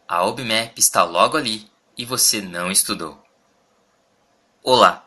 A OBMAP está logo ali e você não estudou. Olá,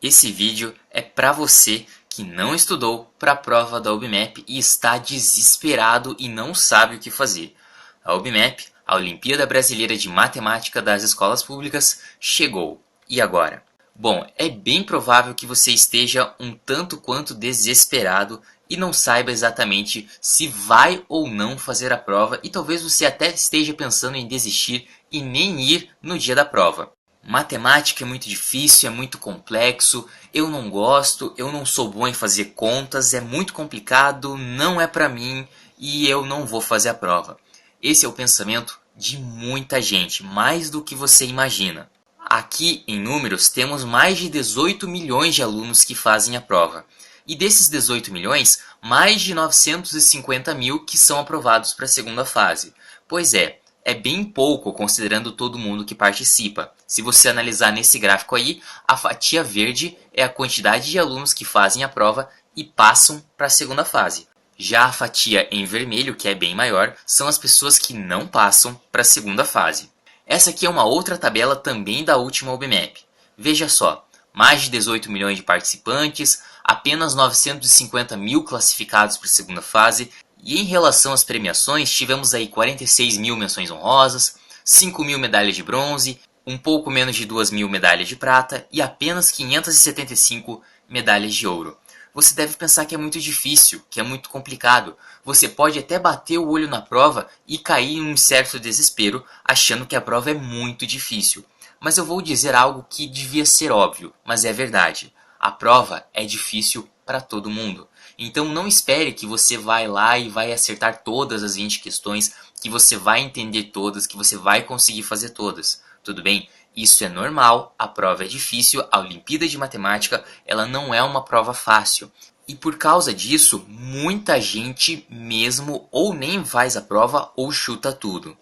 esse vídeo é para você que não estudou para a prova da OBMAP e está desesperado e não sabe o que fazer. A OBMAP, a Olimpíada Brasileira de Matemática das Escolas Públicas, chegou. E agora? Bom, é bem provável que você esteja um tanto quanto desesperado e não saiba exatamente se vai ou não fazer a prova e talvez você até esteja pensando em desistir e nem ir no dia da prova. Matemática é muito difícil, é muito complexo, eu não gosto, eu não sou bom em fazer contas, é muito complicado, não é para mim e eu não vou fazer a prova. Esse é o pensamento de muita gente, mais do que você imagina. Aqui, em números, temos mais de 18 milhões de alunos que fazem a prova. E desses 18 milhões, mais de 950 mil que são aprovados para a segunda fase. Pois é bem pouco considerando todo mundo que participa. Se você analisar nesse gráfico aí, a fatia verde é a quantidade de alunos que fazem a prova e passam para a segunda fase. Já a fatia em vermelho, que é bem maior, são as pessoas que não passam para a segunda fase. Essa aqui é uma outra tabela também da última OBMAP. Veja só, mais de 18 milhões de participantes, apenas 950 mil classificados para a segunda fase, e em relação às premiações, tivemos aí 46 mil menções honrosas, 5 mil medalhas de bronze, um pouco menos de 2 mil medalhas de prata e apenas 575 medalhas de ouro. Você deve pensar que é muito difícil, que é muito complicado. Você pode até bater o olho na prova e cair em um certo desespero, achando que a prova é muito difícil. Mas eu vou dizer algo que devia ser óbvio, mas é verdade. A prova é difícil para todo mundo. Então não espere que você vai lá e vai acertar todas as 20 questões, que você vai entender todas, que você vai conseguir fazer todas. Tudo bem? Isso é normal, a prova é difícil, a Olimpíada de Matemática ela não é uma prova fácil. E por causa disso, muita gente mesmo ou nem faz a prova ou chuta tudo.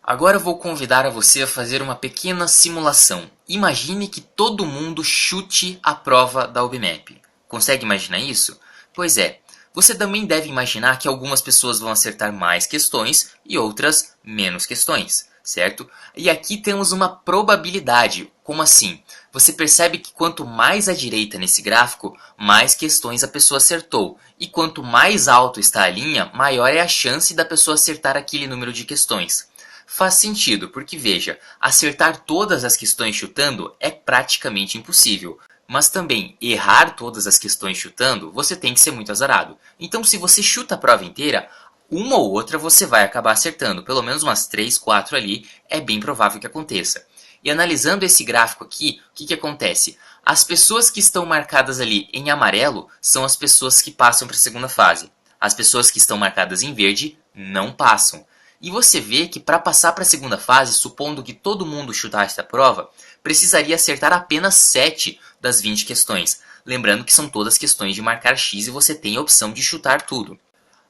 Agora eu vou convidar a você a fazer uma pequena simulação. Imagine que todo mundo chute a prova da OBMAP. Consegue imaginar isso? Pois é, você também deve imaginar que algumas pessoas vão acertar mais questões e outras menos questões, certo? E aqui temos uma probabilidade. Como assim? Você percebe que quanto mais à direita nesse gráfico, mais questões a pessoa acertou. E quanto mais alto está a linha, maior é a chance da pessoa acertar aquele número de questões. Faz sentido, porque veja, acertar todas as questões chutando é praticamente impossível. Mas também, errar todas as questões chutando, você tem que ser muito azarado. Então se você chuta a prova inteira, uma ou outra você vai acabar acertando. Pelo menos umas 3, 4 ali, é bem provável que aconteça. E analisando esse gráfico aqui, o que acontece? As pessoas que estão marcadas ali em amarelo são as pessoas que passam para a segunda fase. As pessoas que estão marcadas em verde não passam. E você vê que para passar para a segunda fase, supondo que todo mundo chutasse a prova, precisaria acertar apenas 7 das 20 questões. Lembrando que são todas questões de marcar X e você tem a opção de chutar tudo.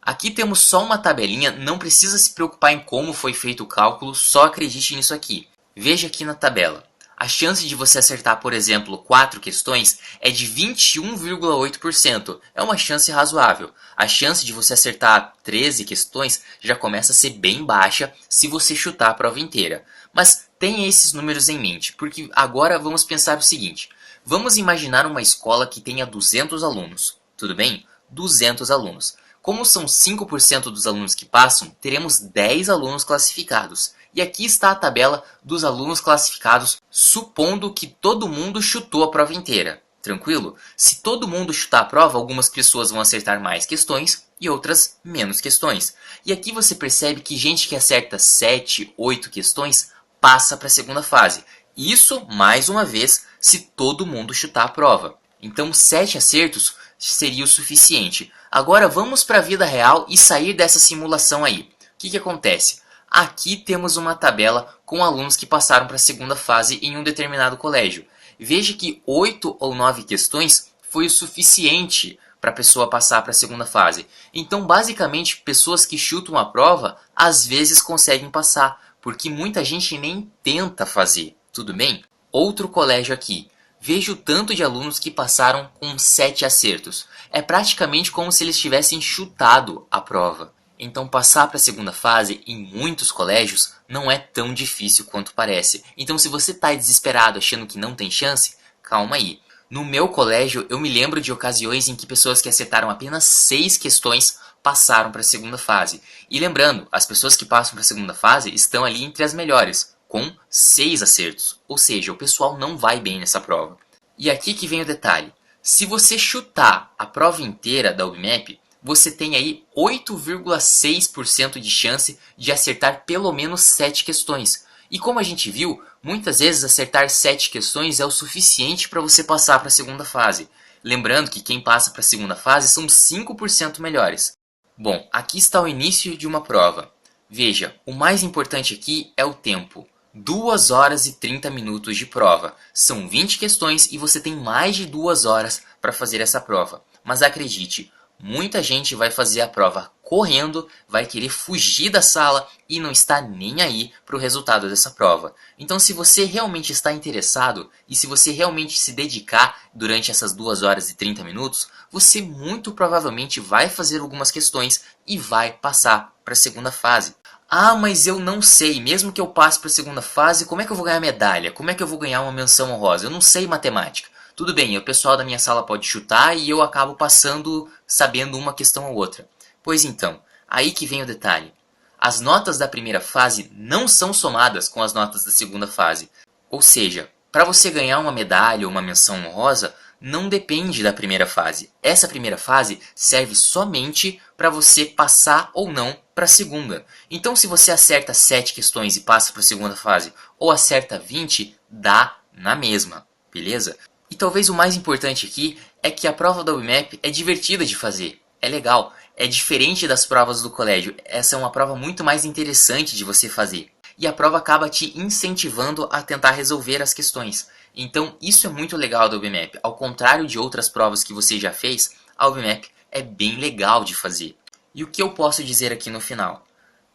Aqui temos só uma tabelinha, não precisa se preocupar em como foi feito o cálculo, só acredite nisso aqui. Veja aqui na tabela. A chance de você acertar, por exemplo, 4 questões é de 21,8%. É uma chance razoável. A chance de você acertar 13 questões já começa a ser bem baixa se você chutar a prova inteira. Mas tenha esses números em mente, porque agora vamos pensar o seguinte. Vamos imaginar uma escola que tenha 200 alunos. Tudo bem? 200 alunos. Como são 5% dos alunos que passam, teremos 10 alunos classificados. E aqui está a tabela dos alunos classificados, supondo que todo mundo chutou a prova inteira. Tranquilo? Se todo mundo chutar a prova, algumas pessoas vão acertar mais questões e outras menos questões. E aqui você percebe que gente que acerta 7, 8 questões passa para a segunda fase. Isso, mais uma vez, se todo mundo chutar a prova. Então 7 acertos seria o suficiente. Agora vamos para a vida real e sair dessa simulação aí. O que acontece? Aqui temos uma tabela com alunos que passaram para a segunda fase em um determinado colégio. Veja que 8 ou 9 questões foi o suficiente para a pessoa passar para a segunda fase. Então, basicamente, pessoas que chutam a prova, às vezes conseguem passar, porque muita gente nem tenta fazer. Tudo bem? Outro colégio aqui. Veja o tanto de alunos que passaram com 7 acertos. É praticamente como se eles tivessem chutado a prova. Então passar para a segunda fase em muitos colégios não é tão difícil quanto parece. Então se você está desesperado achando que não tem chance, calma aí. No meu colégio eu me lembro de ocasiões em que pessoas que acertaram apenas 6 questões passaram para a segunda fase. E lembrando, as pessoas que passam para a segunda fase estão ali entre as melhores, com 6 acertos. Ou seja, o pessoal não vai bem nessa prova. E aqui que vem o detalhe. Se você chutar a prova inteira da UBMAP, você tem aí 8,6% de chance de acertar pelo menos 7 questões. E como a gente viu, muitas vezes acertar 7 questões é o suficiente para você passar para a segunda fase. Lembrando que quem passa para a segunda fase são 5% melhores. Bom, aqui está o início de uma prova. Veja, o mais importante aqui é o tempo. 2 horas e 30 minutos de prova. São 20 questões e você tem mais de 2 horas para fazer essa prova. Mas acredite, muita gente vai fazer a prova correndo, vai querer fugir da sala e não está nem aí para o resultado dessa prova. Então se você realmente está interessado e se você realmente se dedicar durante essas 2 horas e 30 minutos, você muito provavelmente vai fazer algumas questões e vai passar para a segunda fase. Ah, mas eu não sei, mesmo que eu passe para a segunda fase, como é que eu vou ganhar medalha? Como é que eu vou ganhar uma menção honrosa? Eu não sei matemática. Tudo bem, o pessoal da minha sala pode chutar e eu acabo passando sabendo uma questão ou outra. Pois então, aí que vem o detalhe. As notas da primeira fase não são somadas com as notas da segunda fase. Ou seja, para você ganhar uma medalha ou uma menção honrosa, não depende da primeira fase. Essa primeira fase serve somente para você passar ou não para a segunda. Então, se você acerta 7 questões e passa para a segunda fase, ou acerta 20, dá na mesma, beleza? E talvez o mais importante aqui é que a prova da UBMAP é divertida de fazer, é legal, é diferente das provas do colégio. Essa é uma prova muito mais interessante de você fazer. E a prova acaba te incentivando a tentar resolver as questões. Então isso é muito legal da UBMAP. Ao contrário de outras provas que você já fez, a UBMAP é bem legal de fazer. E o que eu posso dizer aqui no final?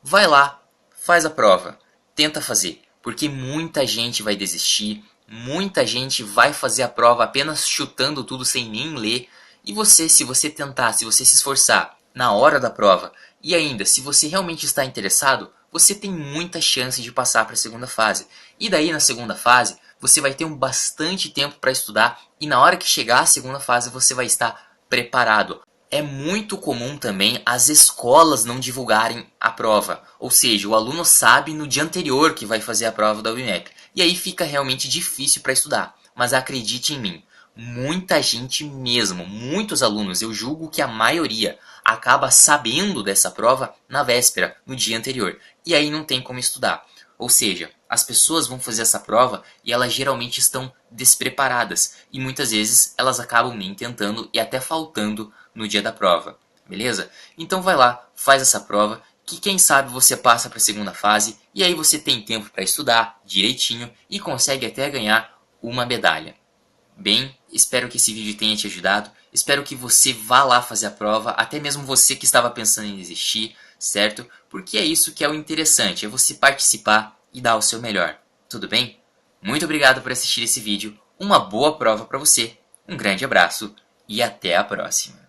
Vai lá, faz a prova, tenta fazer, porque muita gente vai desistir, muita gente vai fazer a prova apenas chutando tudo sem nem ler. E você, se você tentar, se você se esforçar na hora da prova, e ainda, se você realmente está interessado, você tem muita chance de passar para a segunda fase. E daí na segunda fase, você vai ter bastante tempo para estudar e na hora que chegar a segunda fase você vai estar preparado. É muito comum também as escolas não divulgarem a prova, ou seja, o aluno sabe no dia anterior que vai fazer a prova da UBMAP, e aí fica realmente difícil para estudar. Mas acredite em mim, muita gente mesmo, muitos alunos, eu julgo que a maioria, acaba sabendo dessa prova na véspera, no dia anterior, e aí não tem como estudar. Ou seja, as pessoas vão fazer essa prova e elas geralmente estão despreparadas, e muitas vezes elas acabam nem tentando e até faltando no dia da prova, beleza? Então vai lá, faz essa prova, que quem sabe você passa para a segunda fase, e aí você tem tempo para estudar direitinho e consegue até ganhar uma medalha. Bem, espero que esse vídeo tenha te ajudado, espero que você vá lá fazer a prova, até mesmo você que estava pensando em desistir, certo? Porque é isso que é o interessante, é você participar e dar o seu melhor, tudo bem? Muito obrigado por assistir esse vídeo, uma boa prova para você, um grande abraço e até a próxima!